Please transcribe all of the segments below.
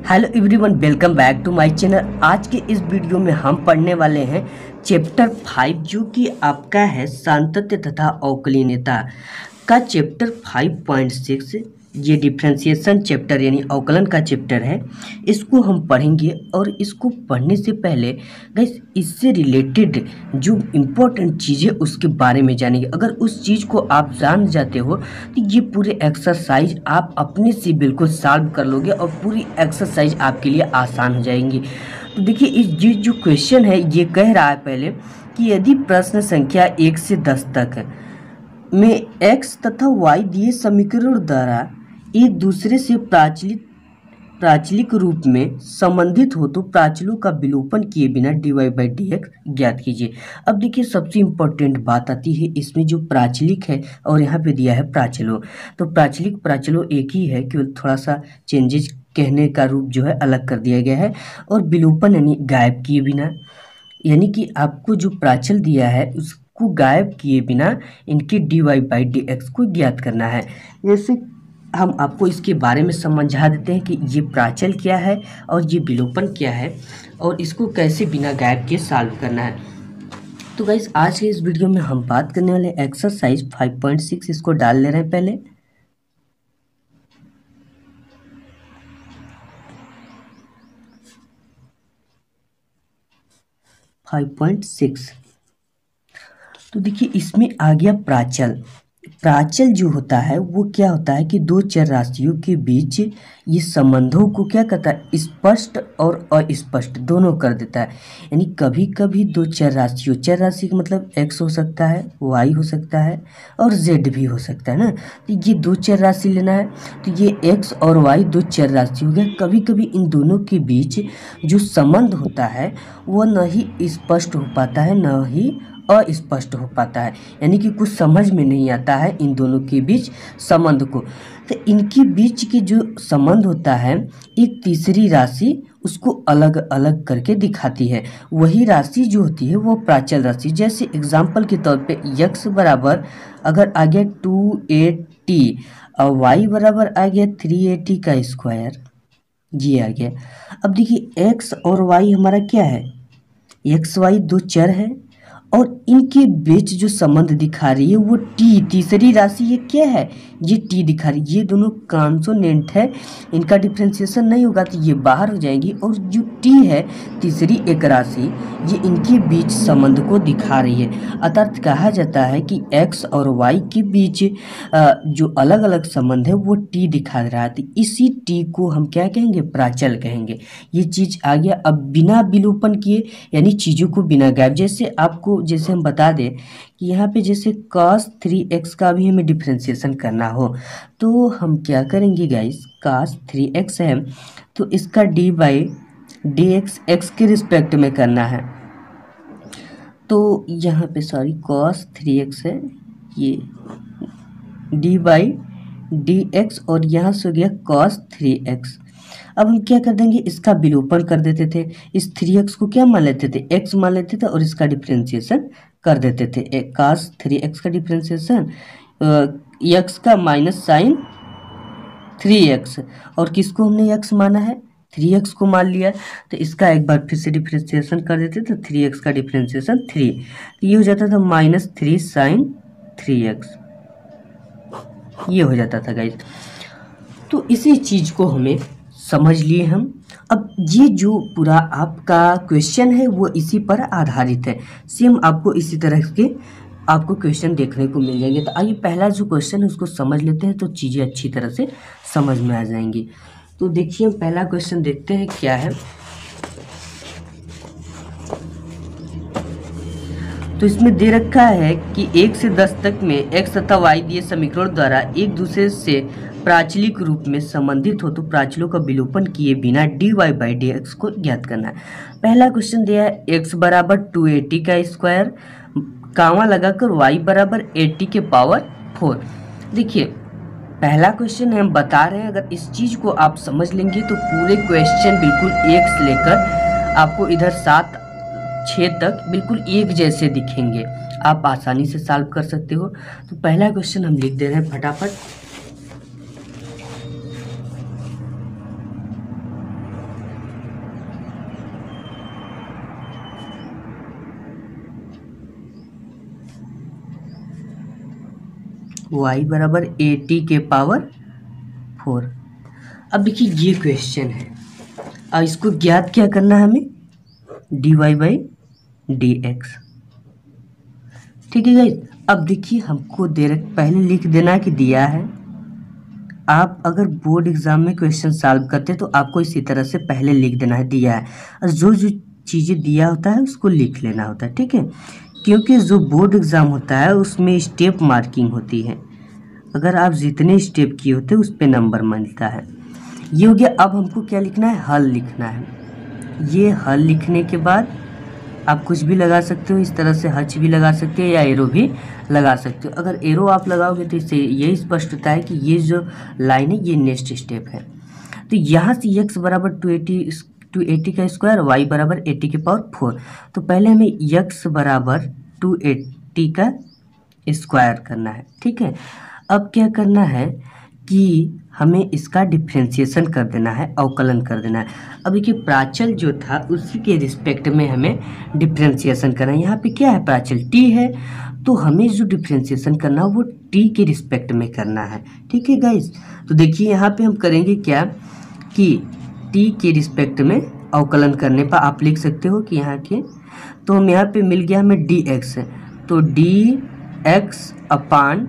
Hello everyone, welcome back to my channel. आज के इस वीडियो में हम पढ़ने वाले हैं चैप्टर 5 जो कि आपका है सांतत्य तथा अवकलनीयता का चैप्टर 5.6। ये डिफ्रेंशिएशन चैप्टर यानी अवकलन का चैप्टर है। इसको हम पढ़ेंगे और इसको पढ़ने से पहले गाइस इससे रिलेटेड जो इम्पोर्टेंट चीज़ें उसके बारे में जानेंगे। अगर उस चीज़ को आप जान जाते हो तो ये पूरे एक्सरसाइज आप अपने से बिल्कुल सॉल्व कर लोगे और पूरी एक्सरसाइज आपके लिए आसान हो जाएंगी। तो देखिए ये जो क्वेश्चन है ये कह रहा है पहले कि यदि प्रश्न संख्या 1 से 10 तक में x तथा y दिए समीकरण द्वारा एक दूसरे से प्राचलिक रूप में संबंधित हो तो प्राचलों का विलोपन किए बिना dy/dx ज्ञात कीजिए। अब देखिए सबसे इम्पोर्टेंट बात आती है इसमें जो प्राचलिक है और यहाँ पे दिया है प्राचलों। तो प्राचलों एक ही है, केवल थोड़ा सा चेंजेस कहने का रूप जो है अलग कर दिया गया है। और विलोपन यानी गायब किए बिना, यानी कि आपको जो प्राचल दिया है उसको गायब किए बिना इनके dy/dx को ज्ञात करना है। जैसे हम आपको इसके बारे में समझा देते हैं कि ये प्राचल क्या है और ये विलोपन क्या है और इसको कैसे बिना गायब के सॉल्व करना है। तो गाइस आज के इस वीडियो में हम बात करने वाले एक्सरसाइज 5.6। इसको डाल ले रहे हैं पहले। तो देखिए इसमें आ गया प्राचल जो होता है वो क्या होता है कि दो चर राशियों के बीच ये संबंधों को क्या करता है, स्पष्ट और अस्पष्ट दोनों कर देता है। यानी कभी कभी दो चर राशि का मतलब x हो सकता है, y हो सकता है और z भी हो सकता है ना। तो ये दो चर राशि लेना है, तो ये x और y दो चर राशि हो गए। कभी कभी इन दोनों के बीच जो संबंध होता है वो न ही स्पष्ट हो पाता है न ही अस्पष्ट हो पाता है, यानी कि कुछ समझ में नहीं आता है इन दोनों के बीच संबंध को। तो इनके बीच के जो संबंध होता है एक तीसरी राशि उसको अलग अलग करके दिखाती है। वही राशि जो होती है वो प्राचल राशि। जैसे एग्जाम्पल के तौर पे x बराबर अगर आ गया 2at और y बराबर आ गया 3at का स्क्वायर, ये आ गया। अब देखिए x और y हमारा क्या है, x y दो चर है और इनके बीच जो संबंध दिखा रही है वो t, तीसरी राशि ये क्या है, ये t दिखा रही है। ये दोनों कॉन्सोनेंट है, इनका डिफ्रेंशिएशन नहीं होगा तो ये बाहर हो जाएंगी। और जो t है तीसरी एक राशि, ये इनके बीच संबंध को दिखा रही है। अर्थात कहा जाता है कि x और y के बीच जो अलग अलग संबंध है वो t दिखा रहा है। तो इसी t को हम क्या कहेंगे, प्राचल कहेंगे। ये चीज आ गया। अब बिना विलोपन किए यानी चीजों को बिना गायब, जैसे हम बता दें कि यहाँ पे जैसे cos 3x का भी हमें डिफ्रेंशिएशन करना हो तो हम क्या करेंगे गाइस, cos 3x है तो इसका dy/dx x के रिस्पेक्ट में करना है। तो यहाँ पे cos 3x है, ये dy/dx और यहाँ से हो गया cos 3x। अब हम क्या कर देंगे, इसका विलोपन कर देते थे। इस 3x को क्या मान लेते थे, x मान लेते थे और इसका डिफ्रेंशिएशन कर देते थे। cos 3x का डिफ्रेंशिएशन x का माइनस साइन 3x और किसको हमने x माना है, 3x को मान लिया। तो इसका एक बार फिर से डिफ्रेंशिएशन कर देते तो 3x का डिफ्रेंशिएशन 3, तो ये हो जाता था -3 साइन 3x, ये हो जाता था गाइस। तो इसी चीज को हमें समझ लिए हम। अब ये जो पूरा आपका क्वेश्चन है वो इसी पर आधारित है। सेम आपको इसी तरह के आपको क्वेश्चन देखने को मिल जाएंगे। तो आइए पहला जो क्वेश्चन है उसको समझ लेते हैं तो चीज़ें अच्छी तरह से समझ में आ जाएंगी। तो देखिए हम पहला क्वेश्चन देखते हैं क्या है। तो इसमें दे रखा है कि 1 से 10 तक में x तथा y दिए समीकरण द्वारा एक दूसरे से प्राचलिक रूप में संबंधित हो तो प्राचलों का विलोपन किए बिना dy/dx को ज्ञात करना है। पहला क्वेश्चन दिया है x बराबर 2at का स्क्वायर, कामा लगाकर y बराबर 80 के पावर 4। देखिए पहला क्वेश्चन है, हम बता रहे हैं अगर इस चीज़ को आप समझ लेंगे तो पूरे क्वेश्चन बिल्कुल एक से लेकर आपको इधर 7-6 तक बिल्कुल एक जैसे दिखेंगे, आप आसानी से सॉल्व कर सकते हो। तो पहला क्वेश्चन हम लिख दे रहे हैं फटाफट। y बराबर AT के पावर 4। अब देखिए ये क्वेश्चन है, अब इसको ज्ञात क्या करना है हमें, dy बाई डी एक्स। ठीक है गाइस, अब देखिए हमको पहले लिख देना है कि दिया है। आप अगर बोर्ड एग्जाम में क्वेश्चन सॉल्व करते हैं तो आपको इसी तरह से पहले लिख देना है दिया है, और जो जो चीज़ें दिया होता है उसको लिख लेना होता है। ठीक है, क्योंकि जो बोर्ड एग्ज़ाम होता है उसमें स्टेप मार्किंग होती है, अगर आप जितने स्टेप किए होते हैं उस पर नंबर मिलता है। ये हो गया। अब हमको क्या लिखना है, हल लिखना है। ये हल लिखने के बाद आप कुछ भी लगा सकते हो, इस तरह से हच भी लगा सकते हो या एरो भी लगा सकते हो। अगर एरो आप लगाओगे तो इससे यही स्पष्ट होता है कि ये जो लाइन है ये नेक्स्ट स्टेप है। तो यहाँ से x बराबर 280 का स्क्वायर, y बराबर 80 के पावर 4। तो पहले हमें x बराबर 280 का स्क्वायर करना है। ठीक है, अब क्या करना है कि हमें इसका डिफ्रेंशिएशन कर देना है, अवकलन कर देना है। अब देखिए प्राचल जो था उसी के रिस्पेक्ट में हमें डिफ्रेंशिएशन करना है। यहाँ पे क्या है, प्राचल t है, तो हमें जो डिफ्रेंशिएशन करना है वो t के रिस्पेक्ट में करना है। ठीक है गाइस, तो देखिए यहाँ पे हम करेंगे क्या कि t के रिस्पेक्ट में अवकलन करने पर आप लिख सकते हो कि यहाँ के, तो हम यहाँ पे मिल गया हमें dx, तो dx अपान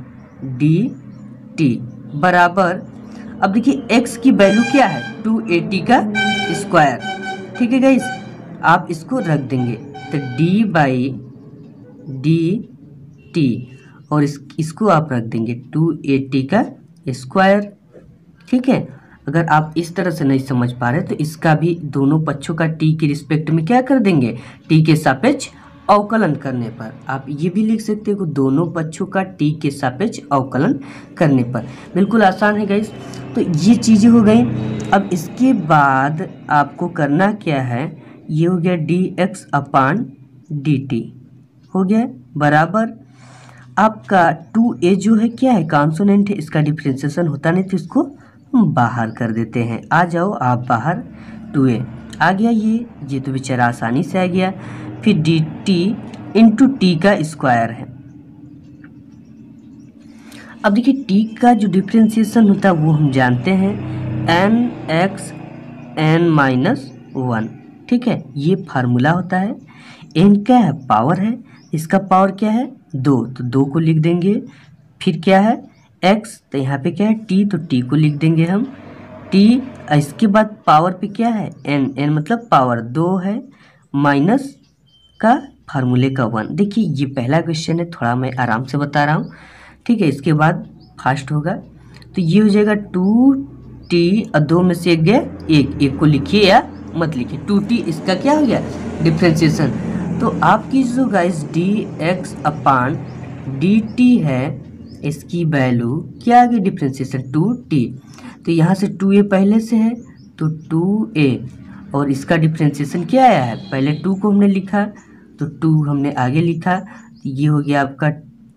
dt बराबर, अब देखिए x की वैल्यू क्या है, 280 का स्क्वायर। ठीक है गाइस, आप इसको रख देंगे तो d बाई डी टी, और इसको आप रख देंगे 280 का स्क्वायर। ठीक है, अगर आप इस तरह से नहीं समझ पा रहे तो इसका भी दोनों पक्षों का t के रिस्पेक्ट में क्या कर देंगे, t के सापेक्ष अवकलन करने पर। आप ये भी लिख सकते हो दोनों पक्षों का t के सापेक्ष अवकलन करने पर। बिल्कुल आसान है गाइस। तो ये चीज़ें हो गई। अब इसके बाद आपको करना क्या है, ये हो गया dx अपान dt हो गया बराबर, आपका 2a जो है क्या है, कॉन्सोनेंट है, इसका डिफ्रेंशिएशन होता नहीं तो इसको हम बाहर कर देते हैं। आ जाओ आप बाहर, 2a आ गया, ये तो बेचारा आसानी से आ गया। फिर dt इंटू टी का स्क्वायर है। अब देखिए t का जो डिफ्रेंशिएशन होता है वो हम जानते हैं, n(x n-1). ठीक है, ये फार्मूला होता है। n क्या है, पावर है, इसका पावर क्या है 2, तो 2 को लिख देंगे। फिर क्या है x, तो यहाँ पे क्या है t, तो t को लिख देंगे हम t। इसके बाद पावर पे क्या है n मतलब पावर 2 है, माइनस का फार्मूले का 1। देखिए ये पहला क्वेश्चन है, थोड़ा मैं आराम से बता रहा हूँ। ठीक है, इसके बाद फास्ट होगा, तो ये हो जाएगा 2t, और 2 में से एक गया, एक को लिखिए या मत लिखिए, 2t इसका क्या हो गया डिफ्रेंशिएशन। तो आपकी जो गाइस dx अपान dt है, इसकी वैल्यू क्या आ गई डिफ्रेंशिएशन 2t, तो यहाँ से 2a पहले से है तो 2a, और इसका डिफ्रेंशिएशन क्या आया है, पहले 2 को हमने लिखा तो 2 हमने आगे लिखा, तो ये हो गया आपका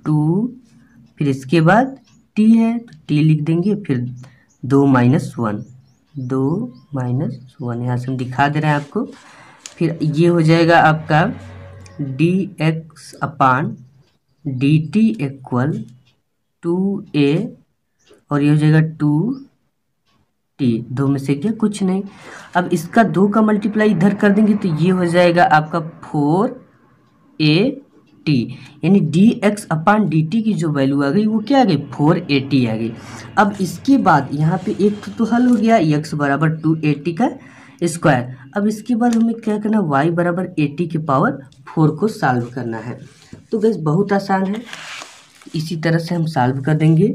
2, फिर इसके बाद t है तो t लिख देंगे, फिर 2 - 1, 2 - 1 यहाँ से हम दिखा दे रहे हैं आपको। फिर ये हो जाएगा आपका dx अपान dt इक्वल 2a, और ये हो जाएगा 2t, 2 में से क्या कुछ नहीं। अब इसका 2 का मल्टीप्लाई इधर कर देंगे तो ये हो जाएगा आपका 4at, यानी dx अपान dt की जो वैल्यू आ गई वो क्या आ गई 4at आ गई। अब इसके बाद यहाँ पे एक तो हल हो गया, x बराबर 280 का स्क्वायर। अब इसके बाद हमें क्या करना, y बराबर 80 के पावर 4 को सॉल्व करना है। तो बस बहुत आसान है, इसी तरह से हम सॉल्व कर देंगे।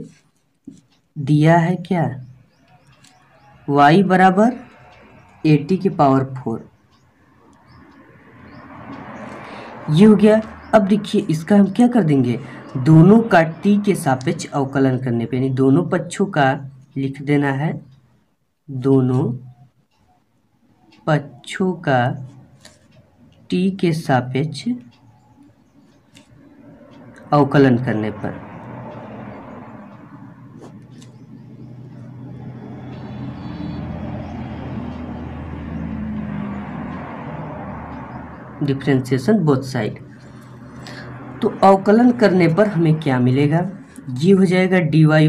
दिया है क्या, y बराबर 80 के पावर 4, ये हो गया। अब देखिए इसका हम क्या कर देंगे, दोनों का t के सापेक्ष अवकलन करने पे, यानी दोनों पक्षों का लिख देना है, दोनों पक्षों का t के सापेक्ष अवकलन करने पर। डिफ्रेंशिएशन बोथ साइड, तो अवकलन करने पर हमें क्या मिलेगा, ये हो जाएगा dy बाई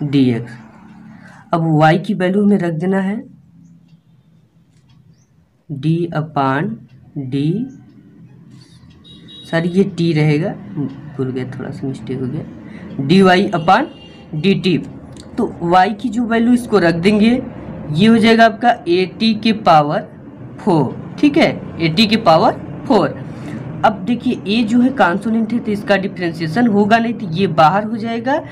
dx। अब y की वैल्यू हमें रख देना है d अपान डी, सर ये t रहेगा, भूल गया, थोड़ा सा मिस्टेक हो गया, dy अपान dt। तो y की जो वैल्यू इसको रख देंगे, ये हो जाएगा आपका at के पावर 4, ठीक है, at के पावर 4। अब देखिए a जो है कॉन्सोनेंट है तो इसका डिफ्रेंशिएशन होगा नहीं, तो ये बाहर हो जाएगा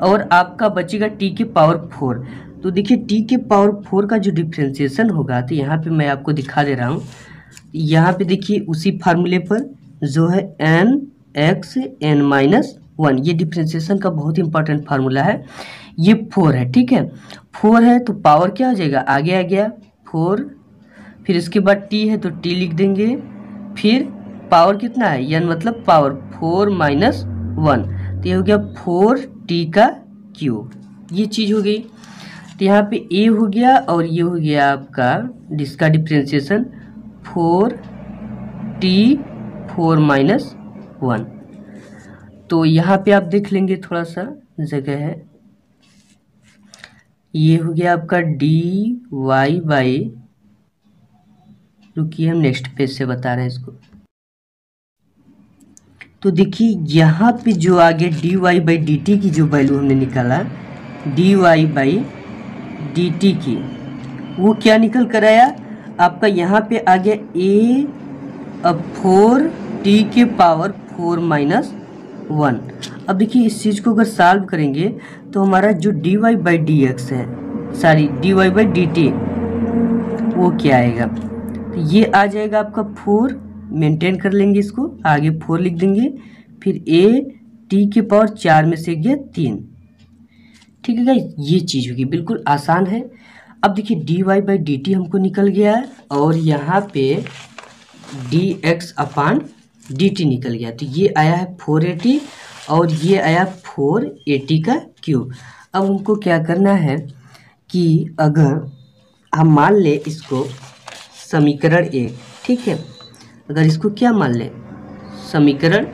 और आपका बचेगा t के पावर 4। तो देखिए t के पावर 4 का जो डिफ्रेंशिएशन होगा, तो यहाँ पे मैं आपको दिखा दे रहा हूँ। यहाँ पे देखिए उसी फार्मूले पर जो है n(x) n-1, ये डिफ्रेंशिएशन का बहुत इंपॉर्टेंट फार्मूला है। ये 4 है, ठीक है, 4 है तो पावर क्या हो जाएगा, आगे आ गया 4, फिर इसके बाद t है तो t लिख देंगे, फिर पावर कितना है, n मतलब पावर 4 - 1, तो ये हो गया 4t का क्यूब, ये चीज़ हो गई। तो यहाँ पे a हो गया और ये हो गया आपका जिसका डिफ्रेंशिएशन 4t 4 - 1। तो यहाँ पे आप देख लेंगे, थोड़ा सा जगह है, ये हो गया आपका dy बाई, रुकिए हम नेक्स्ट पेज से बता रहे हैं इसको। तो देखिए यहाँ पे जो आगे dy बाई dt की जो वैल्यू हमने निकाला, dy बाई dt की, वो क्या निकल कर आया आपका, यहाँ पे आ गया a अब 4t के पावर 4 - 1। अब देखिए इस चीज़ को अगर सॉल्व करेंगे तो हमारा जो dy बाई dx है, सॉरी dy बाई dt, वो क्या आएगा, तो ये आ जाएगा आपका 4, मेंटेन कर लेंगे इसको, आगे 4 लिख देंगे, फिर a t के पावर 4 में से गया 3, ठीक है गाइस, ये चीज़ होगी, बिल्कुल आसान है। अब देखिए dy बाई dt हमको निकल गया है और यहाँ पे dx अपान dt निकल गया, तो ये आया है 480 और ये आया 480 का क्यूब। अब हमको क्या करना है कि अगर हम मान ले इसको समीकरण 1, ठीक है, अगर इसको क्या मान ले, समीकरण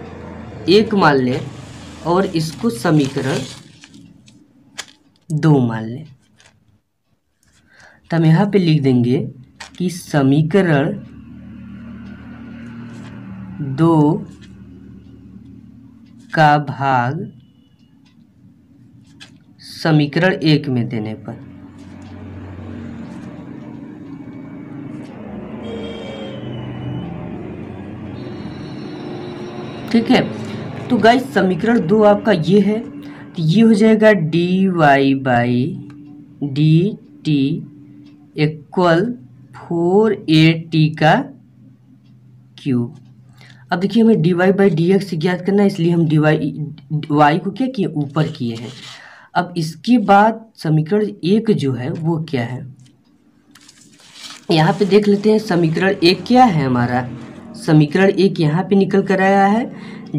1 मान ले और इसको समीकरण 2 मान ले, तो हम यहाँ पे लिख देंगे कि समीकरण 2 का भाग समीकरण 1 में देने पर, ठीक है। तो गाइस समीकरण 2 आपका ये है, तो ये हो जाएगा dy बाई dt इक्वल 480 का क्यूब। अब देखिए हमें dy बाई dx ज्ञात करना है, इसलिए हम y को क्या किए, ऊपर किए हैं। अब इसके बाद समीकरण 1 जो है वो क्या है, यहाँ पे देख लेते हैं। समीकरण 1 क्या है हमारा, समीकरण 1 यहाँ पे निकल कर आया है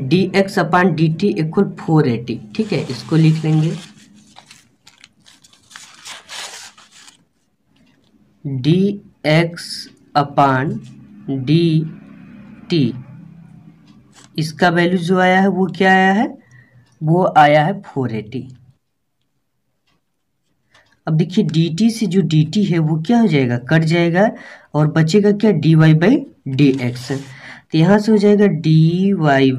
dx अपान dt इक्वल 480, ठीक है, इसको लिख लेंगे dx अपान dt, इसका वैल्यू जो आया है वो क्या आया है, वो आया है 480। अब देखिए dt से जो dt है वो क्या हो जाएगा, कट जाएगा और बचेगा क्या, dy बाई dx। तो यहाँ से हो जाएगा dy बाई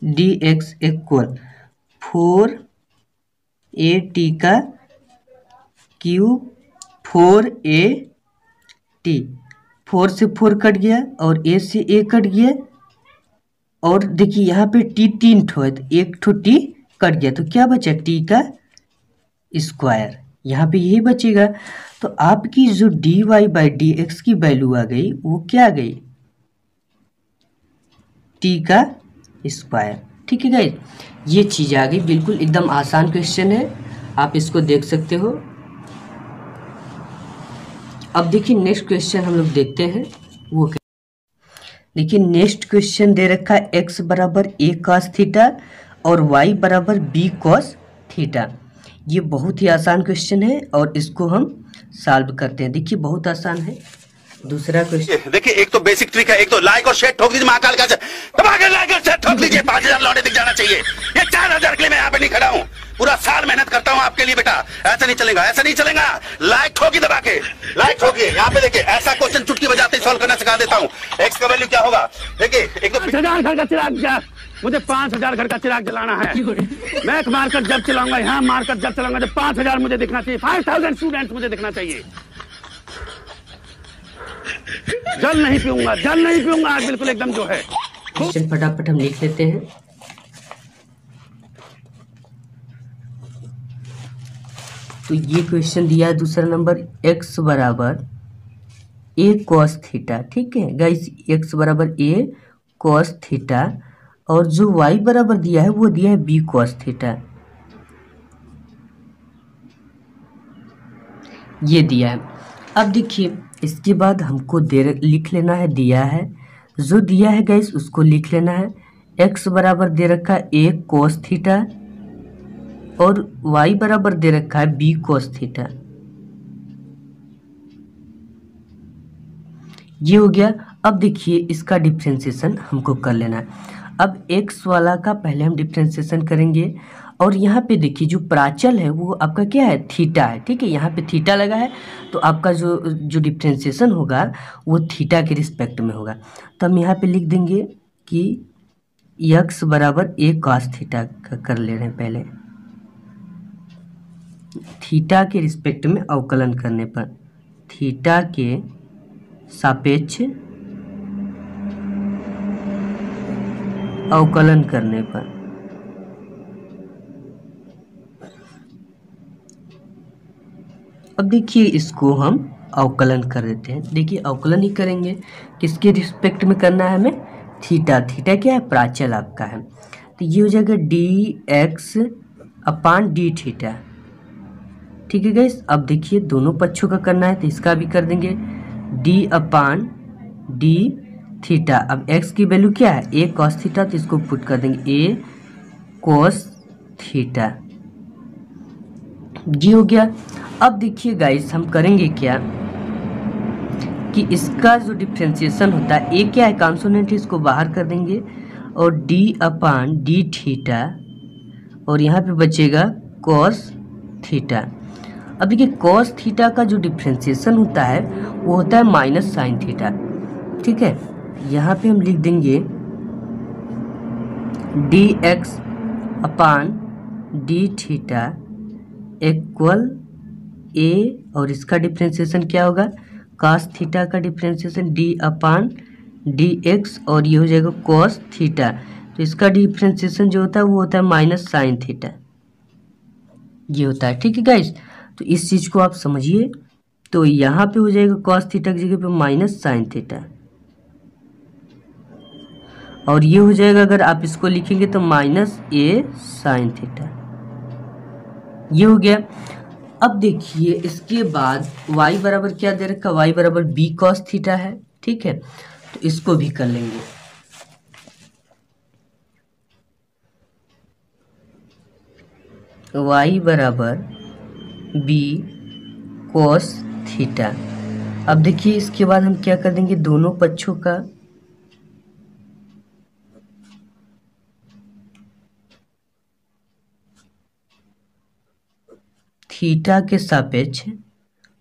dx इक्वल 480 का क्यूब 480, 4 से 4 कट गया और a से a कट गया, और देखिए यहाँ पे t 3 ठो है तो 1 ठो t कट गया, तो क्या बचा, t का स्क्वायर, यहाँ पे यही बचेगा। तो आपकी जो dy बाई dx की वैल्यू आ गई वो क्या आ गई, t का स्क्वायर, ठीक है गाइस, ये चीज़ आ गई। बिल्कुल एकदम आसान क्वेश्चन है, आप इसको देख सकते हो। अब देखिए नेक्स्ट क्वेश्चन हम लोग देखते हैं, वो देखिए नेक्स्ट क्वेश्चन दे रखा है x बराबर a cos थीटा और y बराबर b cos थीटा। ये बहुत ही आसान क्वेश्चन है और इसको हम सॉल्व करते हैं। देखिए बहुत आसान है, दूसरा क्वेश्चन देखिए, एक तो बेसिक ट्रिक है, एक तो लाइक और शेयर ठोक दीजिए महाकाल का, दबा के लाइक और शेयर ठोक दीजिए। 5,000 लौटे दिख जाना चाहिए। ये 4,000 के लिए मैं यहाँ पे नहीं खड़ा हूँ, पूरा साल मेहनत करता हूँ आपके लिए बेटा। ऐसा नहीं चलेगा, ऐसा नहीं चलेगा। लाइक ठोकी दबा के, लाइक ठोकिए। यहाँ पे देखिए, ऐसा क्वेश्चन चुटकी बजाते ही सॉल्व करना सिखा देता हूँ। एक्स का वैल्यू क्या होगा? देखिए, एक तो 5,000 घर का चिराग, मुझे 5,000 घर का चिराग जलाना है। मैं मारकर जब चलाऊंगा, यहाँ मारकर जब चलाऊंगा, जब 5,000 मुझे दिखना चाहिए। 5,000 स्टूडेंट्स मुझे दिखना चाहिए। जल नहीं पीऊंगा, जल नहीं पीऊंगा आज, बिल्कुल एकदम जो है। क्वेश्चन फटाफट हम लिख लेते हैं। तो ये क्वेश्चन दिया है दूसरा नंबर, x बराबर a cos थीटा। ठीक है गाइस, x बराबर a cos थीटा, और जो y बराबर दिया है वो दिया है b cos थीटा। ये दिया है। अब देखिए, इसके बाद हमको लिख लेना है, दिया है जो दिया है गाइस उसको लिख लेना है। x बराबर दे रखा है a cos थीटा और y बराबर दे रखा है b cos थीटा। ये हो गया। अब देखिए, इसका डिफ्रेंसिएशन हमको कर लेना है। अब x वाला का पहले हम डिफ्रेंसिएशन करेंगे, और यहाँ पे देखिए जो प्राचल है वो आपका क्या है, थीटा है। ठीक है, यहाँ पे थीटा लगा है, तो आपका जो डिफ्रेंसिएशन होगा वो थीटा के रिस्पेक्ट में होगा। तो हम यहाँ पे लिख देंगे कि x बराबर a cos थीटा का कर ले रहे हैं पहले, थीटा के रिस्पेक्ट में अवकलन करने पर, थीटा के सापेक्ष अवकलन करने पर। अब देखिए, इसको हम अवकलन कर देते हैं। देखिए, अवकलन ही करेंगे, किसके रिस्पेक्ट में करना है हमें, थीटा। थीटा क्या है, प्राचल आपका है। तो ये हो जाएगा dx अपान डी थीटा। ठीक है गाइस, अब देखिए दोनों पक्षों का करना है, तो इसका भी कर देंगे d अपान डी थीटा। अब x की वैल्यू क्या है, a cos थीटा, तो इसको पुट कर देंगे a cos थीटा। ये हो गया। अब देखिए गाइस, हम करेंगे क्या कि इसका जो डिफ्रेंसिएशन होता है, a क्या है, कॉन्सोनेंट, इसको बाहर कर देंगे, और d अपान डी थीटा, और यहाँ पे बचेगा cos थीटा। अब देखिए, cos थीटा का जो डिफ्रेंसिएशन होता है वो होता है माइनस साइन थीटा। ठीक है, यहाँ पे हम लिख देंगे dx upon D theta equal a, और इसका डिफ्रेंसिएशन क्या होगा, cos थीटा का डिफ्रेंसिएशन d अपान डी एक्स, और ये हो जाएगा cos थीटा। तो इसका डिफ्रेंसिएशन जो होता है वो होता है माइनस साइन थीटा, ये होता है। ठीक है गाइस, तो इस चीज़ को आप समझिए। तो यहाँ पे हो जाएगा cos थीटा की जगह पे माइनस साइन थीटा, और ये हो जाएगा, अगर आप इसको लिखेंगे तो माइनस a साइन थीटा। ये हो गया। अब देखिए, इसके बाद y बराबर क्या दे रखा, y बराबर b cos थीटा है। ठीक है, तो इसको भी कर लेंगे। y बराबर b cos थीटा। अब देखिए, इसके बाद हम क्या कर देंगे, दोनों पक्षों का थीटा के सापेक्ष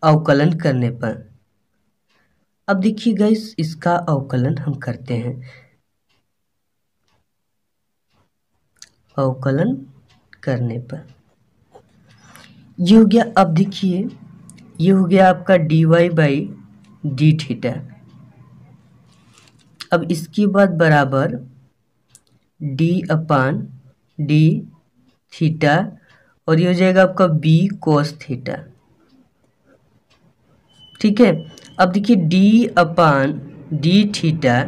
अवकलन करने पर। अब देखिए गाइस, इसका अवकलन हम करते हैं, अवकलन करने पर ये हो गया। अब देखिए, ये हो गया आपका dy बाई डी थीटा। अब इसके बाद बराबर d अपान डी थीटा, और ये हो जाएगा आपका b cos थीटा। ठीक है, अब देखिए d अपान डी थीटा।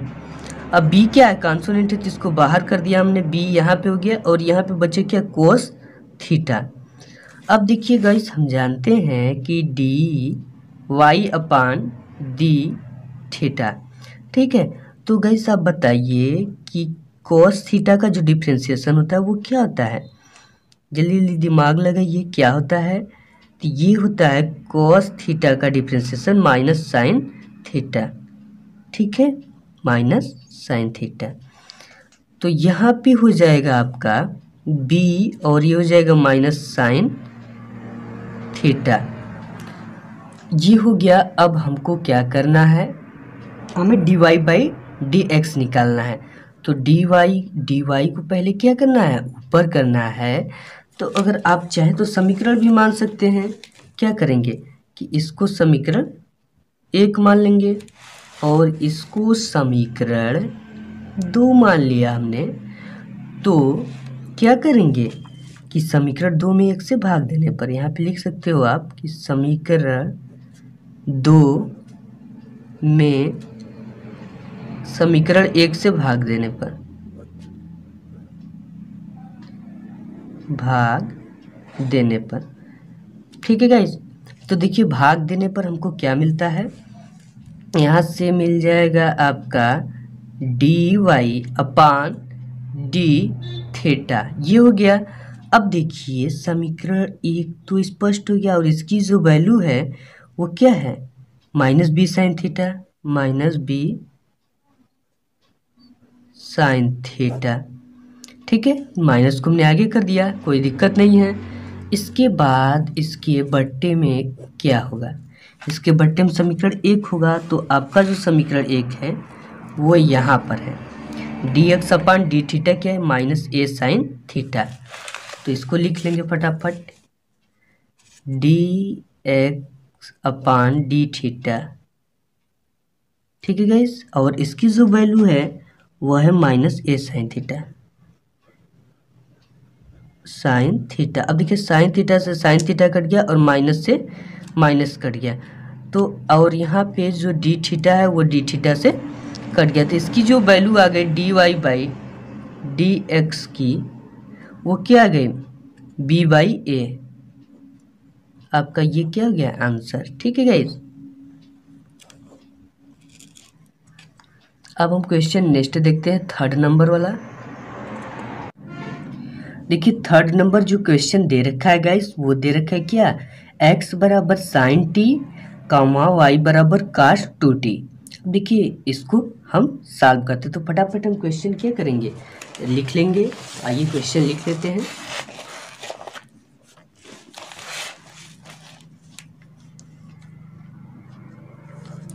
अब b क्या है, कॉन्सोनेंट है, तो इसको बाहर कर दिया हमने, b यहाँ पे हो गया, और यहाँ पे बचे क्या, cos थीटा। अब देखिए गाइस, हम जानते हैं कि dy अपान डी थीटा। ठीक है, तो गाइस आप बताइए कि cos थीटा का जो डिफ्रेंसिएशन होता है वो क्या होता है, जल्दी जल्दी दिमाग लगाइए, क्या होता है। तो ये होता है cos थीटा का डिफ्रेंसिएशन माइनस साइन थीटा, ठीक है, माइनस साइन थीटा। तो यहाँ पे हो जाएगा आपका बी और ये हो जाएगा माइनस साइन थीटा। ये हो गया। अब हमको क्या करना है, हमें dy बाई डी एक्स निकालना है। तो dy को पहले क्या करना है, ऊपर करना है। तो अगर आप चाहें तो समीकरण भी मान सकते हैं। क्या करेंगे कि इसको समीकरण 1 मान लेंगे और इसको समीकरण 2 मान लिया हमने। तो क्या करेंगे कि समीकरण 2 में 1 से भाग देने पर यहाँ पे लिख सकते हो आप कि समीकरण 2 में समीकरण 1 से भाग देने पर ठीक है गाइस। तो देखिए भाग देने पर हमको क्या मिलता है, यहाँ से मिल जाएगा आपका dy अपान डी थीटा। ये हो गया। अब देखिए समीकरण 1 तो स्पष्ट हो गया और इसकी जो वैल्यू है वो क्या है, minus b sine theta, minus b sine theta, ठीक है। माइनस को हमने आगे कर दिया, कोई दिक्कत नहीं है। इसके बाद इसके बट्टे में क्या होगा, इसके बट्टे में समीकरण 1 होगा। तो आपका जो समीकरण 1 है वो यहाँ पर है, डी एक्स अपान डी थीटा क्या है, माइनस ए साइन थीटा। तो इसको लिख लेंगे फटाफट, डी एक्स अपान डी थीटा, ठीक है गाइस। और इसकी जो वैल्यू है वो है माइनस ए साइन थीटा, साइन थीटा। अब देखिए साइन थीटा से साइन थीटा कट गया और माइनस से माइनस कट गया। तो और यहाँ पे जो डी थीटा है वो डी थीटा से कट गया। तो इसकी जो वैल्यू आ गई D y by d x की, वो क्या आ गई, बी बाई ए। आपका ये क्या हो गया आंसर, ठीक है गाइस। अब हम क्वेश्चन नेक्स्ट देखते हैं, 3rd नंबर वाला। देखिए 3rd नंबर जो क्वेश्चन दे रखा है गाइस, वो दे रखा है क्या, x बराबर साइन टी कामा वाई बराबर काश 2t। देखिए इसको हम सॉल्व करते, तो फटाफट हम क्वेश्चन क्या करेंगे, लिख लेंगे। आइए क्वेश्चन लिख लेते हैं।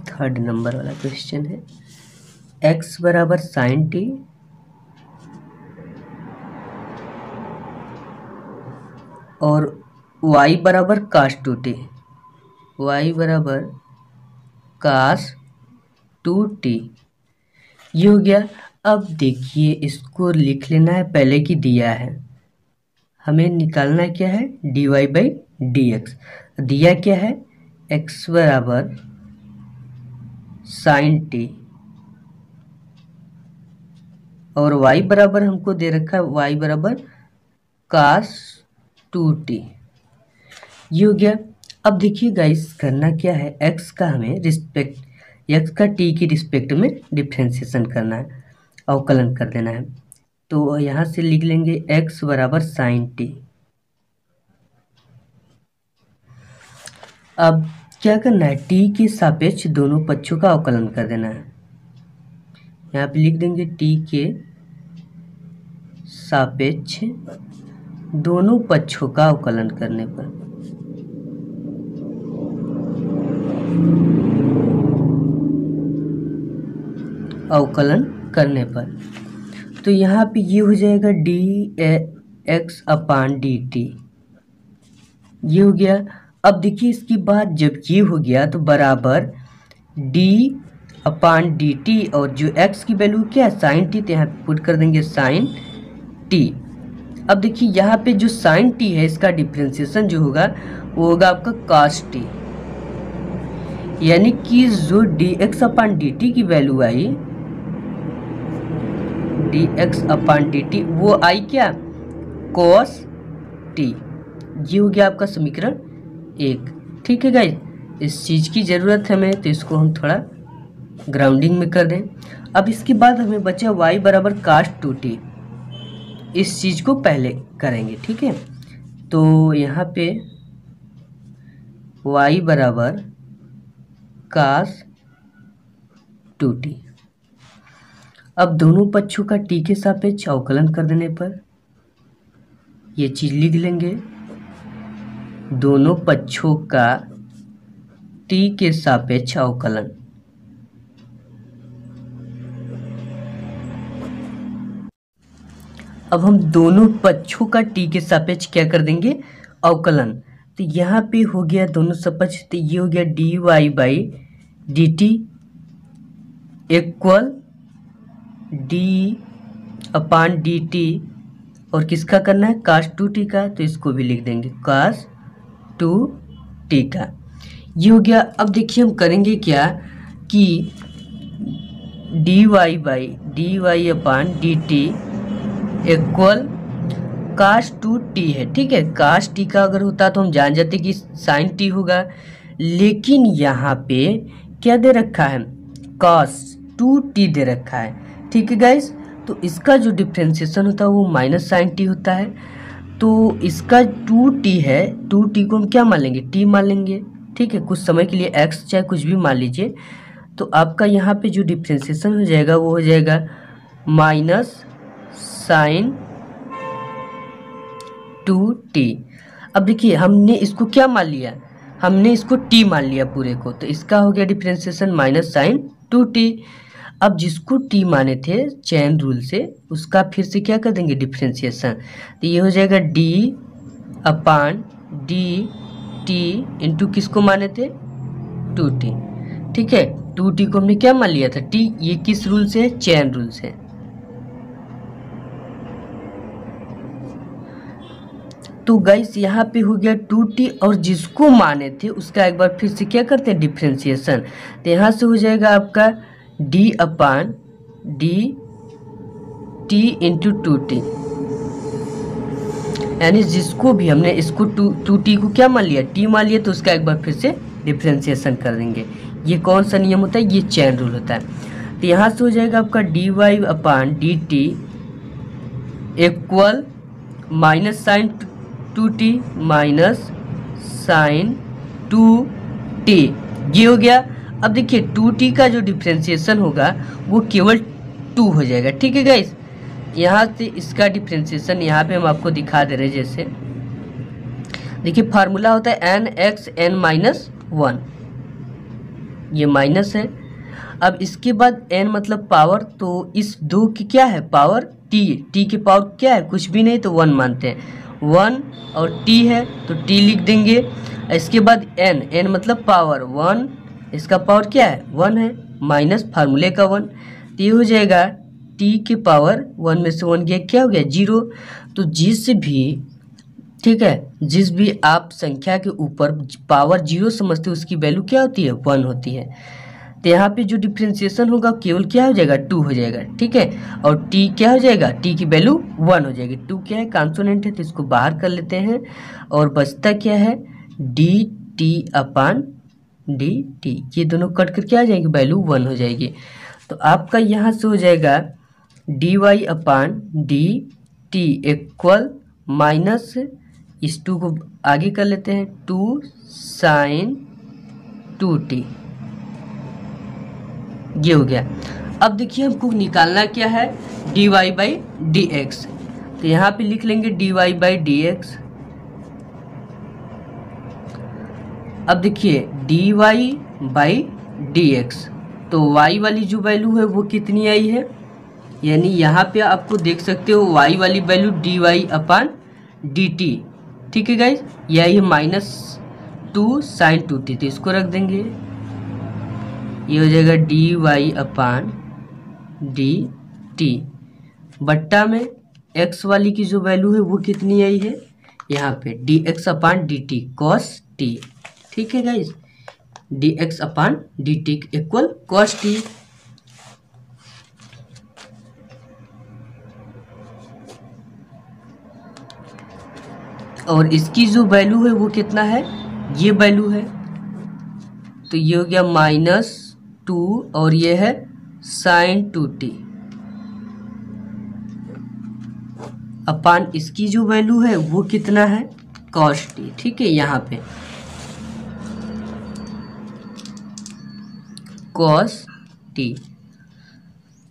थर्ड नंबर वाला क्वेश्चन है, x बराबर साइन टी और y बराबर काश 2t, y बराबर काश 2t। ये हो गया। अब देखिए इसको लिख लेना है, पहले की दिया है, हमें निकालना क्या है, dy बाई डी एक्स। दिया क्या है, x बराबर साइन टी और y बराबर हमको दे रखा है y बराबर काश 2t। ये हो गया। अब देखिए गाइस करना क्या है, x का हमें रिस्पेक्ट, x का t की रिस्पेक्ट में डिफ्रेंशिएशन करना है, अवकलन कर देना है। तो यहाँ से लिख लेंगे x बराबर साइन टी। अब क्या करना है, t के सापेक्ष दोनों पक्षों का अवकलन कर देना है। यहाँ पे लिख देंगे t के सापेक्ष दोनों पक्षों का अवकलन करने पर, तो यहाँ पे ये हो जाएगा डी एक्स अपान डी टी। ये हो गया। अब देखिए इसके बाद जब ये हो गया तो बराबर डी अपान डी टी और जो x की वैल्यू क्या है साइन टी, तो यहाँ पे पुट कर देंगे साइन टी। अब देखिए यहाँ पे जो साइन टी है इसका डिफ्रेंशिएशन जो होगा वो होगा आपका cos टी, यानी कि जो डी एक्स अपान डी टी की वैल्यू आई, डी एक्स अपान डी टी, वो आई क्या, cos टी। ये हो गया आपका समीकरण 1। ठीक है गाइस, इस चीज़ की ज़रूरत है हमें, तो इसको हम थोड़ा ग्राउंडिंग में कर दें। अब इसके बाद हमें बचा y बराबर काश 2t, इस चीज़ को पहले करेंगे, ठीक है। तो यहाँ पे y बराबर काश 2t। अब दोनों पक्षों का t के सापेक्ष अवकलन कर देने पर ये चीज लिख लेंगे, दोनों पक्षों का t के सापेक्ष अवकलन। अब हम दोनों पक्षों का t के सापेक्ष क्या कर देंगे, अवकलन। तो यहाँ पे हो गया दोनों सापेक्ष, तो ये हो गया dy/dt इक्वल d/dt, और किसका करना है, cos 2t का, तो इसको भी लिख देंगे cos 2t का। ये हो गया। अब देखिए हम करेंगे क्या कि dy/dt इक्वल cos 2t है, ठीक है। cos t का अगर होता तो हम जान जाते कि sin t होगा, लेकिन यहाँ पे क्या दे रखा है, cos 2t दे रखा है, ठीक है गाइस। तो इसका जो डिफ्रेंसिएशन होता है वो माइनस sin t होता है। तो इसका 2t है, 2t को हम क्या मान लेंगे, t मान लेंगे, ठीक है। कुछ समय के लिए x चाहे कुछ भी मान लीजिए। तो आपका यहाँ पे जो डिफ्रेंसिएशन हो जाएगा वो हो जाएगा माइनस sin 2t। अब देखिए हमने इसको क्या मान लिया, हमने इसको t मान लिया पूरे को, तो इसका हो गया डिफ्रेंसिएशन माइनस sin 2t। अब जिसको t माने थे चेन रूल से, उसका फिर से क्या कर देंगे, डिफ्रेंसिएशन। तो ये हो जाएगा d/dt इंटू किसको माने थे, 2t, ठीक है। 2t को हमने क्या मान लिया था, t। ये किस रूल से है, चेन रूल से। तो गाइस यहाँ पे हो गया 2t, और जिसको माने थे उसका एक बार फिर से क्या करते हैं, डिफ्रेंसिएशन। तो यहाँ से हो जाएगा आपका d/dt इंटू 2t, यानी जिसको भी हमने इसको 2t को क्या मान लिया, t मान लिया, तो उसका एक बार फिर से डिफ्रेंसिएशन कर देंगे। ये कौन सा नियम होता है, ये चेन रूल होता है। तो यहाँ से हो जाएगा आपका dy/dt equal minus sin 2t minus sin 2t, ये हो गया। अब देखिए 2t का जो डिफ्रेंसिएशन होगा वो केवल 2 हो जाएगा, ठीक है गाइस। यहाँ से इसका डिफ्रेंसिएशन यहाँ पे हम आपको दिखा दे रहे हैं। जैसे देखिए फार्मूला होता है n(x(n-1), ये माइनस है। अब इसके बाद n मतलब पावर, तो इस 2 की क्या है, पावर t की पावर क्या है, कुछ भी नहीं, तो 1 मानते हैं, 1 और t है तो t लिख देंगे। इसके बाद n मतलब पावर 1, इसका पावर क्या है, 1 है, माइनस फार्मूले का 1, तो ये हो जाएगा t के पावर 1 में से 1 गया, क्या हो गया, 0। तो जिस भी, ठीक है, जिस भी आप संख्या के ऊपर पावर 0 समझते हो उसकी वैल्यू क्या होती है, 1 होती है। तो यहाँ पे जो डिफ्रेंसिएशन होगा केवल क्या हो जाएगा, 2 हो जाएगा, ठीक है। और t क्या हो जाएगा, t की वैल्यू 1 हो जाएगी। 2 क्या है, कॉन्सोनेंट है, तो इसको बाहर कर लेते हैं, और बचता क्या है, dt/dt। ये दोनों कट कर क्या आ जाएंगे, वैल्यू 1 हो जाएगी। तो आपका यहाँ से हो जाएगा dy/dt इक्वल माइनस, इस 2 को आगे कर लेते हैं, 2 sin 2t, ये हो गया। अब देखिए हमको निकालना क्या है, dy/dx। तो यहाँ पे लिख लेंगे dy/dx। अब देखिए dy/dx, तो y वाली जो वैल्यू है वो कितनी आई है, यानी यहाँ पे आपको देख सकते हो y वाली वैल्यू dy/dt, ठीक है गाइस, यही है -2 sin 2t, तो इसको रख देंगे, ये हो जाएगा dy/dt बट्टा में x वाली की जो वैल्यू है वो कितनी आई है, यहाँ पे dx/dt cos t, ठीक है guys, dx/dt equal cos t। और इसकी जो वैल्यू है वो कितना है, ये वैल्यू है, तो ये हो गया -2, और ये है sin 2t अपान इसकी जो वैल्यू है वो कितना है, cos t, ठीक है। यहाँ पे cos टी।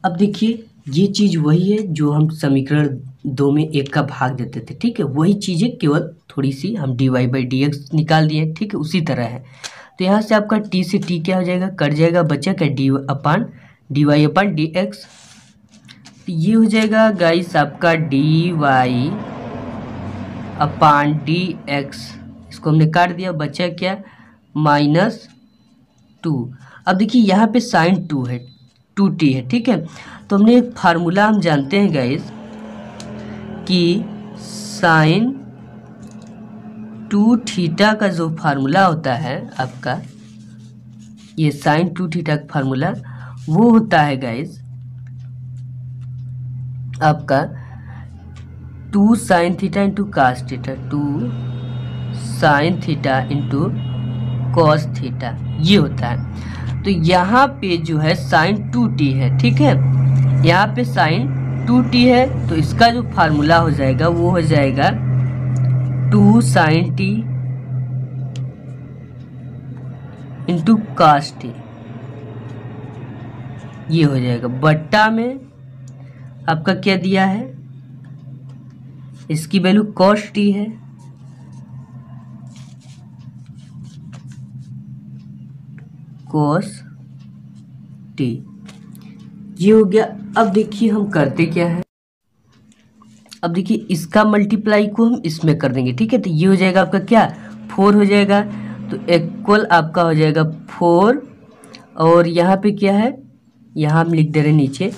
अब देखिए ये चीज़ वही है जो हम समीकरण 2 में 1 का भाग देते थे, ठीक है, वही चीज़ें केवल थोड़ी सी हम dy/dx निकाल दिए, ठीक है, उसी तरह है। तो यहाँ से आपका t से t क्या हो जाएगा, कट जाएगा, बचा क्या dy/dx। तो ये हो जाएगा गाइस आपका dy/dx, इसको हमने काट दिया, बचा क्या -2। अब देखिए यहाँ पे sin 2 है, 2t है, ठीक है। तो हमने एक फार्मूला हम जानते हैं गाइस कि sin 2 थीटा का जो फार्मूला होता है आपका, ये sin 2 थीटा का फार्मूला वो होता है गाइस आपका 2 sin theta into cos theta, 2 sin theta into cos theta, ये होता है। तो यहाँ पे जो है sin 2t है, ठीक है, यहाँ पे sin 2t है, तो इसका जो फार्मूला हो जाएगा वो हो जाएगा 2 sin t into cos t, ये हो जाएगा। बट्टा में आपका क्या दिया है, इसकी वैल्यू cos t है, cos t, ये हो गया। अब देखिए हम करते क्या है, अब देखिए इसका मल्टीप्लाई को हम इसमें कर देंगे, ठीक है। तो ये हो जाएगा आपका क्या 4 हो जाएगा, तो इक्वल आपका हो जाएगा 4, और यहाँ पे क्या है, यहाँ हम लिख दे रहे हैं नीचे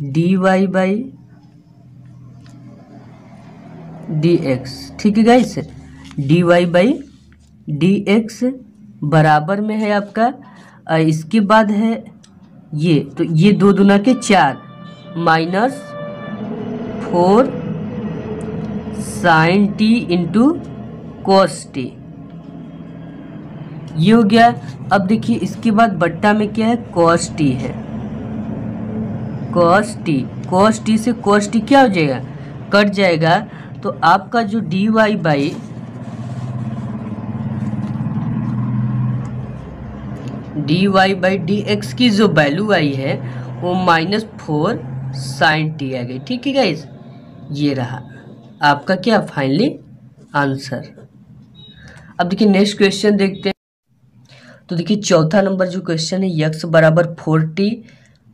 dy/dx, ठीक है गाइस, dy/dx बराबर में है आपका, इसके बाद है ये, तो ये 2 दूना के 4 -4 sin t into cos t, ये हो गया। अब देखिए इसके बाद बट्टा में क्या है, cos t है, cos t से cos t क्या हो जाएगा, कट जाएगा। तो आपका जो dy/dx की जो वैल्यू आई है वो -4 sin t आ गई, ठीक है गाइस, ये रहा आपका क्या फाइनली आंसर। अब देखिए नेक्स्ट क्वेश्चन देखते हैं। तो देखिए चौथा नंबर जो क्वेश्चन है, x बराबर 4t,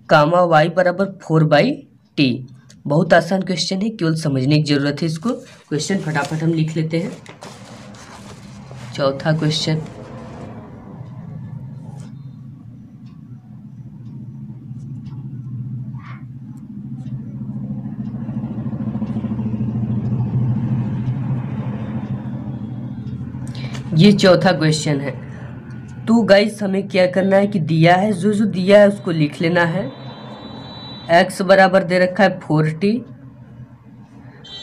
y बराबर 4/t। बहुत आसान क्वेश्चन है, केवल समझने की जरूरत है इसको। क्वेश्चन फटाफट हम लिख लेते हैं। चौथा क्वेश्चन, ये चौथा क्वेश्चन है। तो गाइस हमें क्या करना है कि दिया है, जो जो दिया है उसको लिख लेना है। x बराबर दे रखा है 4t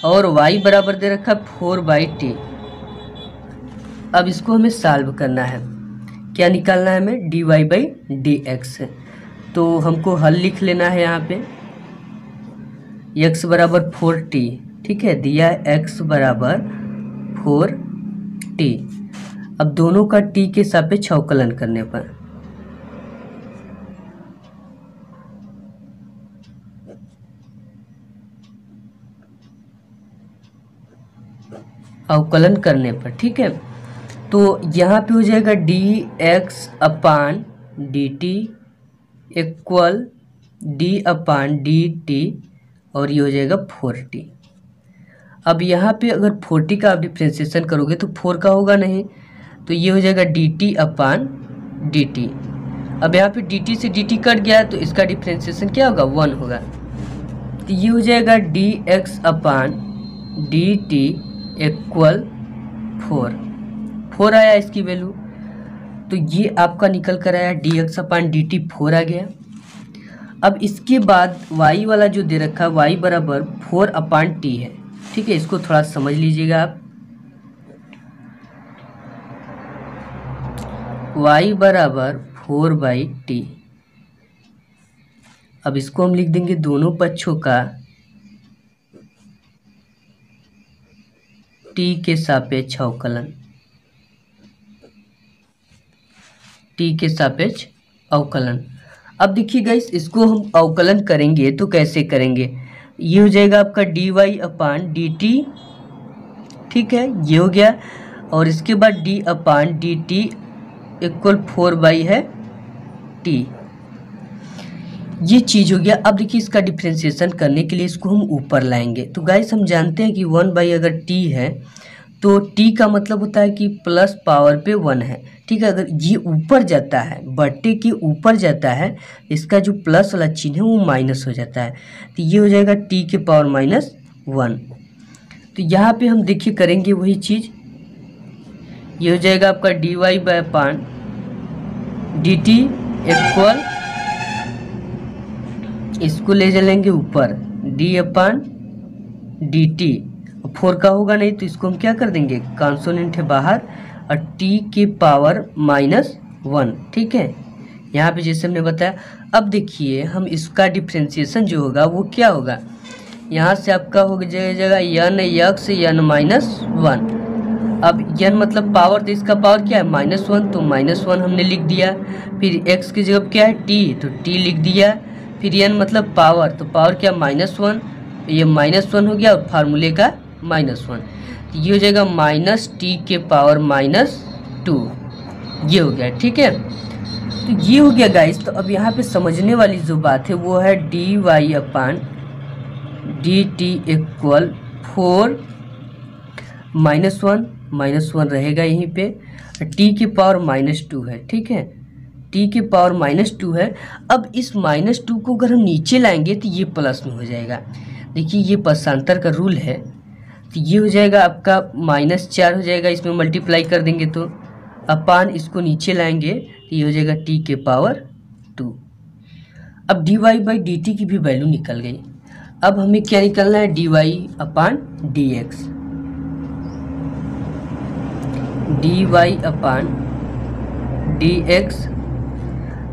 और y बराबर दे रखा है 4/t। अब इसको हमें सॉल्व करना है, क्या निकालना है हमें, dy/dx। तो हमको हल लिख लेना है यहाँ पे, x बराबर 4t, ठीक है, दिया है x बराबर 4t। अब दोनों का t के सापेक्ष अवकलन करने पर ठीक है, तो यहाँ पे हो जाएगा dx/dt इक्वल d/dt और ये हो जाएगा 4t। अब यहाँ पे अगर 4t का आप डिफ्रेंसिएशन करोगे तो 4 का होगा नहीं, तो ये हो जाएगा dt/dt। अब यहाँ पे dt से dt कट गया तो इसका डिफ्रेंसिएशन क्या होगा, 1 होगा। तो ये हो जाएगा dx/dt इक्वल 4 आया इसकी वैल्यू। तो ये आपका निकल कर आया dx/dt 4 आ गया। अब इसके बाद y वाला जो दे रखा है y बराबर 4/t है, ठीक है, इसको थोड़ा समझ लीजिएगा आप। y बराबर 4/t। अब इसको हम लिख देंगे दोनों पक्षों का t के सापेक्ष अवकलन, t के सापेक्ष अवकलन। अब देखिए गाइस, इसको हम अवकलन करेंगे तो कैसे करेंगे, ये हो जाएगा आपका dy/dt, ठीक है, ये हो गया। और इसके बाद d/dt इक्वल 4 है t, ये चीज़ हो गया। अब देखिए इसका डिफ्रेंशिएशन करने के लिए इसको हम ऊपर लाएंगे। तो गाइस हम जानते हैं कि 1 अगर t है तो t का मतलब होता है कि प्लस पावर पे 1 है, ठीक है। अगर ये ऊपर जाता है, बट्टे के ऊपर जाता है, इसका जो प्लस वाला चिन्ह है वो माइनस हो जाता है, तो ये हो जाएगा t के पावर -1। तो यहाँ पे हम देखिए करेंगे वही चीज़, ये हो जाएगा आपका dy/dt इक्वल, इसको ले चलेंगे ऊपर d/dt, 4 का होगा नहीं तो इसको हम क्या कर देंगे, कॉन्सोनेंट है बाहर, और t के पावर -1, ठीक है। यहाँ पे जैसे हमने बताया। अब देखिए हम इसका डिफ्रेंशिएशन जो होगा वो क्या होगा, यहाँ से आपका हो जाएगा n x n -1। अब n मतलब पावर, तो इसका पावर क्या है -1, तो -1 हमने लिख दिया। फिर x की जगह क्या है t, तो t लिख दिया। फिर n मतलब पावर, तो पावर क्या -1, ये -1 हो गया और फार्मूले का -1, तो ये हो जाएगा -t के पावर -2, ये हो गया, ठीक है। तो ये हो गया गाइस। तो अब यहाँ पे समझने वाली जो बात है वो है dy/dt इक्वल 4 -1 रहेगा यहीं पे, t के पावर -2 है, ठीक है, t के पावर -2 है। अब इस -2 को अगर हम नीचे लाएंगे तो ये प्लस में हो जाएगा। देखिए ये पक्षांतर का रूल है, तो ये हो जाएगा आपका -4 हो जाएगा, इसमें मल्टीप्लाई कर देंगे तो अपान इसको नीचे लाएंगे तो ये हो जाएगा t के पावर 2। अब dy/dt की भी वैल्यू निकल गई। अब हमें क्या निकलना है, dy/dx, dy/dx,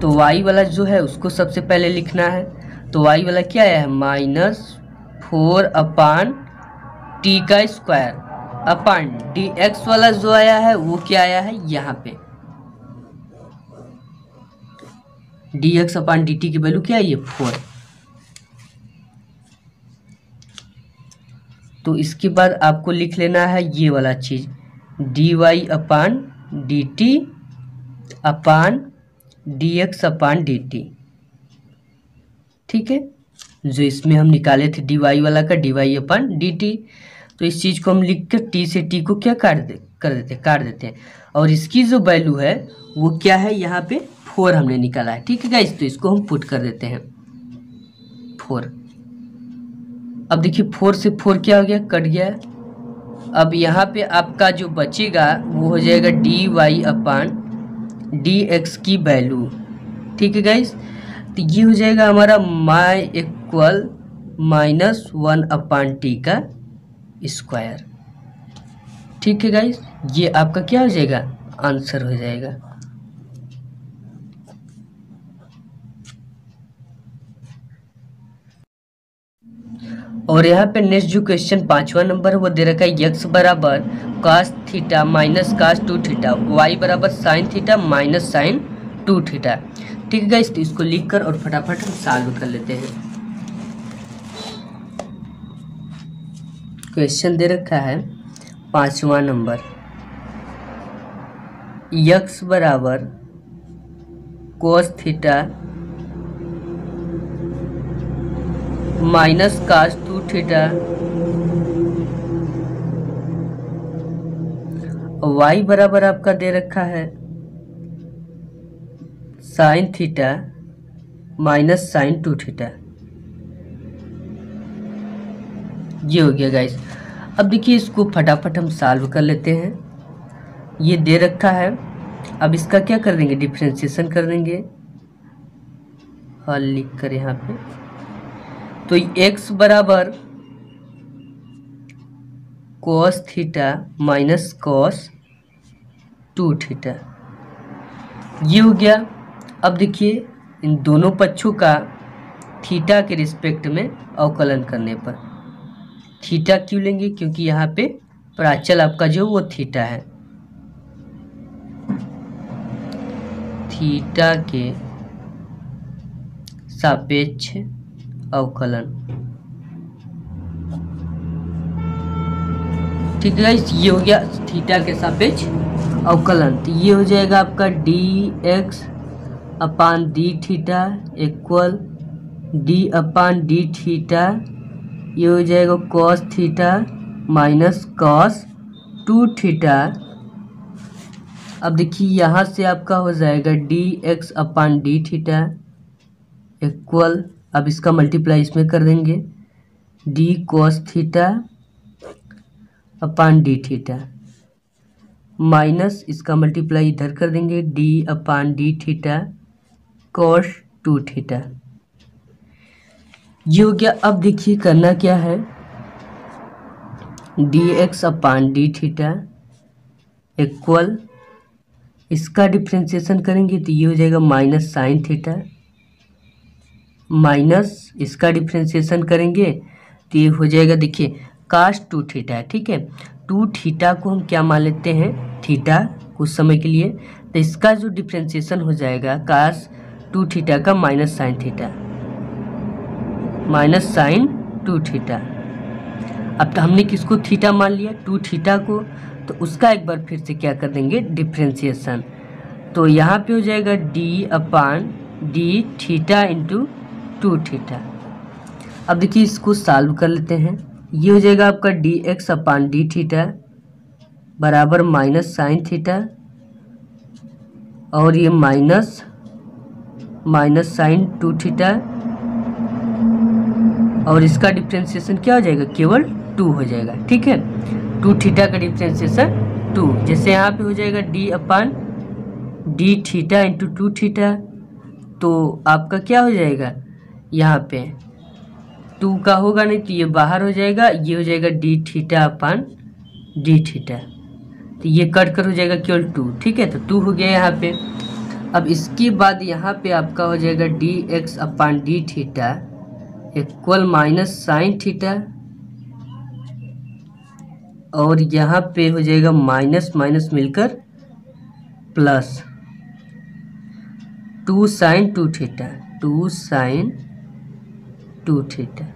तो y वाला जो है उसको सबसे पहले लिखना है। तो y वाला क्या है, -4/t² अपान dx वाला जो आया है वो क्या आया है, यहाँ पे dx/dt की वैल्यू क्या है, ये 4। तो इसके बाद आपको लिख लेना है ये वाला चीज़, dy/dt अपान dx/dt, ठीक है, जो इसमें हम निकाले थे dy वाला का dy/dt। तो इस चीज़ को हम लिख कर t से t को क्या काट देते हैं, और इसकी जो वैल्यू है वो क्या है, यहाँ पे 4 हमने निकाला है, ठीक है गाइस। तो इसको हम पुट कर देते हैं 4। अब देखिए 4 से 4 क्या हो गया, कट गया। अब यहाँ पे आपका जो बचेगा वो हो जाएगा dy/dx की वैल्यू, ठीक है गाइस। तो ये हो जाएगा हमारा इक्वल -1/t का स्क्वायर, ठीक है गाइस। ये आपका क्या हो जाएगा, आंसर हो जाएगा। और यहाँ पे नेक्स्ट जो क्वेश्चन 5वां नंबर है वो दे रखा है x बराबर cos theta minus cos 2 theta, y बराबर sin theta minus sin 2 theta, ठीक है गाइस। तो इसको लिख कर और फटाफट हम सॉल्व कर लेते हैं। क्वेश्चन दे रखा है 5वां नंबर, x बराबर cos theta minus cos 2 theta, y बराबर आपका दे रखा है sin theta minus sin 2 theta, ये हो गया गाइस। अब देखिए इसको फटाफट हम सॉल्व कर लेते हैं। ये दे रखा है, अब इसका क्या कर देंगे, डिफरेंशिएशन कर देंगे, हल लिख कर यहाँ पे। तो x बराबर cos theta minus cos 2 theta, ये हो गया। अब देखिए इन दोनों पक्षों का थीटा के रिस्पेक्ट में अवकलन करने पर, थीटा क्यों लेंगे, क्योंकि यहाँ पे प्राचल आपका जो वो थीटा है, थीटा के सापेक्ष अवकलन। ठीक है, ये हो गया थीटा के सापेक्ष अवकलन। तो ये हो जाएगा आपका dx upon D theta equal d अपान डी थीटा, ये हो जाएगा cos theta minus cos 2 theta. अब देखिए यहाँ से आपका हो जाएगा dx upon D theta equal, अब इसका मल्टीप्लाई इसमें कर देंगे d cos theta upon D theta minus इसका मल्टीप्लाई इधर कर देंगे d अपान डी थीटा cos 2 थीटा। ये हो गया। अब देखिए करना क्या है, dx upon D theta equal, इसका डिफ्रेंशिएशन करेंगे तो ये हो जाएगा माइनस साइन थीटा, माइनस इसका डिफ्रेंशिएशन करेंगे तो ये हो जाएगा देखिए cos 2 थीटा है। ठीक है, 2 थीटा को हम क्या मान लेते हैं, थीटा कुछ समय के लिए, तो इसका जो डिफ्रेंशिएशन हो जाएगा cos 2 थीटा का minus sine theta, minus sine 2 theta. अब तो हमने किसको थीटा मान लिया, 2 थीटा को, तो उसका एक बार फिर से क्या कर देंगे डिफ्रेंशिएशन, तो यहाँ पे हो जाएगा d अपान डी थीटा इंटू 2 थीटा। अब देखिए इसको सॉल्व कर लेते हैं, ये हो जाएगा आपका dx अपान डी थीटा बराबर माइनस साइन थीटा, और ये माइनस साइन 2 थीटा, और इसका डिफ्रेंशिएशन क्या हो जाएगा, केवल 2 हो जाएगा। ठीक है, 2 थीटा का डिफ्रेंशिएशन 2, जैसे यहाँ पे हो जाएगा d अपान डी थीटा इंटू 2 थीटा, तो आपका क्या हो जाएगा, यहाँ पे 2 का होगा नहीं तो ये बाहर हो जाएगा, ये हो जाएगा d theta upon D theta, तो ये कट कर हो जाएगा केवल 2। ठीक है, तो 2 हो गया यहाँ पे। अब इसके बाद यहाँ पे आपका हो जाएगा dx upon D theta equal minus sine theta, और यहाँ पे हो जाएगा माइनस माइनस मिलकर plus 2 sine 2 theta, 2 sine 2 theta,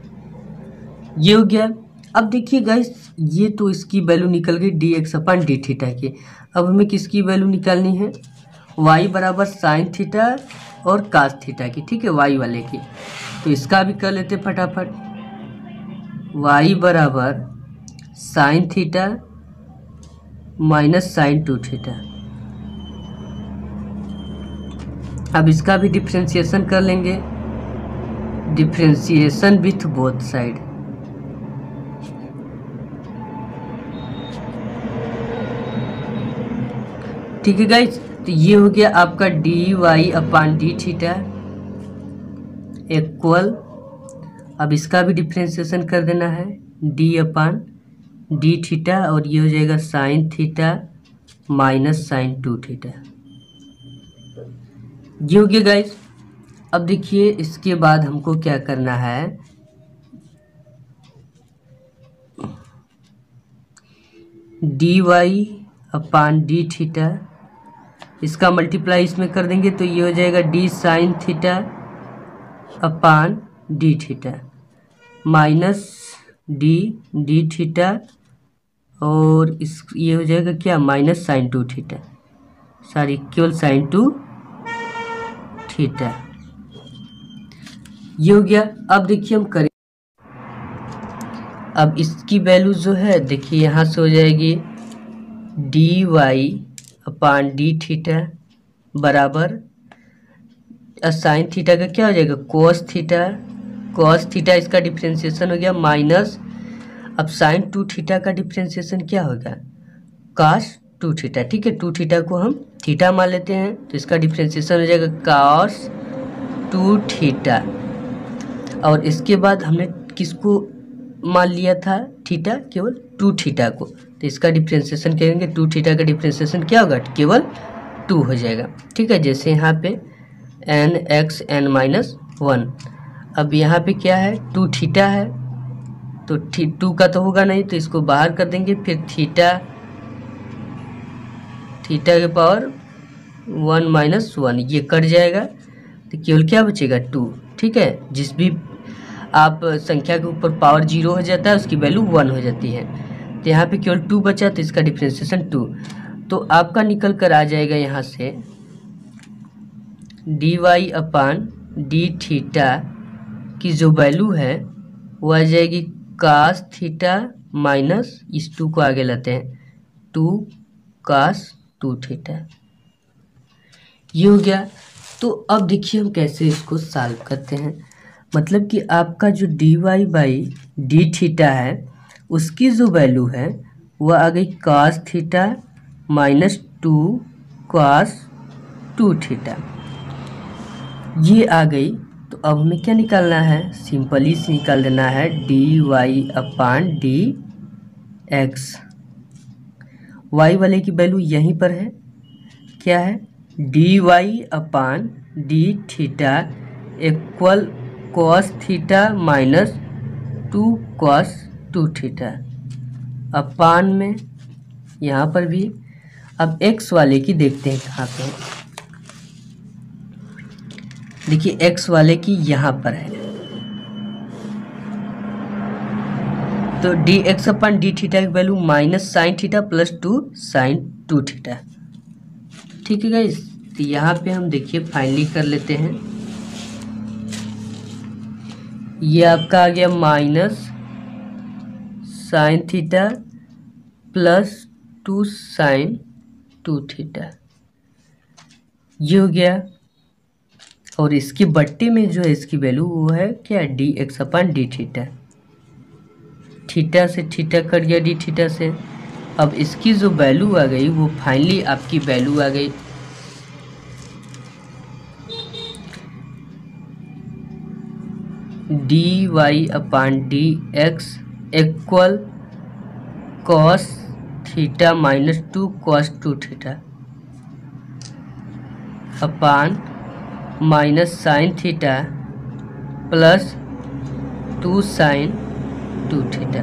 ये हो गया। अब देखिए गाइस, ये तो इसकी वैल्यू निकल गई dx अपान डी थीटा की। अब हमें किसकी वैल्यू निकालनी है, y बराबर साइन थीटा और कास थीटा की। ठीक है, y वाले की, तो इसका भी कर लेते फटाफट, y बराबर sine theta minus sine 2 theta. अब इसका भी डिफ्रेंशिएशन कर लेंगे, डिफ्रेंशिएशन विथ बोथ साइड। ठीक है गाइस, तो ये हो गया आपका dy upon D theta equal, अब इसका भी डिफ्रेंशिएशन कर देना है d अपान डी थीटा, और ये हो जाएगा sine theta minus sine 2 theta. ये हो गया गाइस। अब देखिए इसके बाद हमको क्या करना है, dy अपान डी थीटा, इसका मल्टीप्लाई इसमें कर देंगे तो ये हो जाएगा d sine theta upon D theta minus D theta, और इस ये हो जाएगा क्या माइनस साइन 2 थीटा, सॉरी केवल साइन 2 थीटा। ये हो गया। अब देखिए हम करें, अब इसकी वैल्यू जो है देखिए यहाँ से हो जाएगी dy अपान डी थीटा बराबर साइन थीटा का क्या हो जाएगा कोस थीटा, इसका डिफ्रेंशिएशन हो गया माइनस, अब साइन 2 थीटा का डिफ्रेंशिएशन क्या होगा cos 2 थीटा। ठीक है, 2 थीटा को हम थीटा मान लेते हैं तो इसका डिफ्रेंशिएशन हो जाएगा cos 2 थीटा, और इसके बाद हमने किसको मान लिया था थीटा, केवल 2 थीटा को, तो इसका डिफ्रेंशिएशन करेंगे 2 थीटा का डिफ्रेंशिएशन क्या होगा केवल 2 हो जाएगा। ठीक है, जैसे यहाँ पे n(x(n-1), अब यहाँ पे क्या है 2 थीटा है तो 2 का तो होगा नहीं तो इसको बाहर कर देंगे, फिर थीटा के पावर 1 - 1 ये कट जाएगा तो केवल क्या बचेगा 2, ठीक है, जिस भी आप संख्या के ऊपर पावर 0 हो जाता है उसकी वैल्यू 1 हो जाती है। तो यहाँ पे केवल 2 बचा तो इसका डिफ्रेंशिएशन 2, तो आपका निकल कर आ जाएगा यहाँ से dy अपान डी थीटा की जो वैल्यू है वो आ जाएगी cos थीटा माइनस इस 2 को आगे लाते हैं 2 cos 2 थीटा। ये हो गया। तो अब देखिए हम कैसे इसको सॉल्व करते हैं। मतलब कि आपका जो dy बाई डी थीटा है उसकी जो वैल्यू है वो आ गई cos theta minus 2 cos 2 theta, ये आ गई। तो अब हमें क्या निकालना है, सिंपली से निकाल देना है dy upon D X. Y वाले की वैल्यू यहीं पर है, क्या है dy upon D theta equal cos theta minus 2 cos 2 theta upon में यहाँ पर भी। अब x वाले की देखते हैं कहाँ पे है। देखिए x वाले की यहाँ पर है, तो डी एक्स अपन डी थीटा की value minus sine theta plus 2 sine 2 theta. ठीक है गाइस, तो यहाँ पे हम देखिए फाइनली कर लेते हैं। ये आपका आ गया minus sine theta plus 2 sine 2 theta, ये हो गया। और इसकी बट्टे में जो है इसकी वैल्यू वो है क्या डी एक्स अपन डी थीटा, थीटा से थीटा कट गया डी थीटा से। अब इसकी जो वैल्यू आ गई वो फाइनली आपकी वैल्यू आ गई D Y upon D X equal cos theta minus 2 cos 2 theta upon minus sine theta plus 2 sine 2 theta.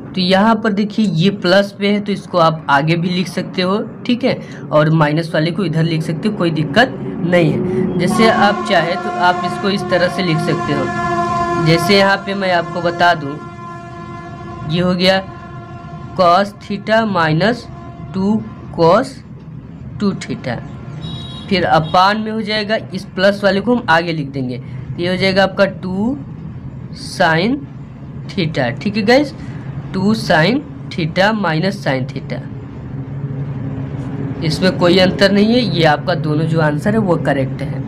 तो यहाँ पर देखिए ये प्लस पे है तो इसको आप आगे भी लिख सकते हो, ठीक है, और माइनस वाले को इधर लिख सकते हो, कोई दिक्कत नहीं है। जैसे आप चाहे तो आप इसको इस तरह से लिख सकते हो। जैसे यहाँ पे मैं आपको बता दूँ, ये हो गया cos theta minus 2 cos 2 theta, फिर अपान में हो जाएगा, इस प्लस वाले को हम आगे लिख देंगे, ये हो जाएगा आपका 2 साइन थीटा। ठीक है guys, 2 sign theta minus sine theta, इसमें कोई अंतर नहीं है, ये आपका दोनों जो आंसर है वो करेक्ट है।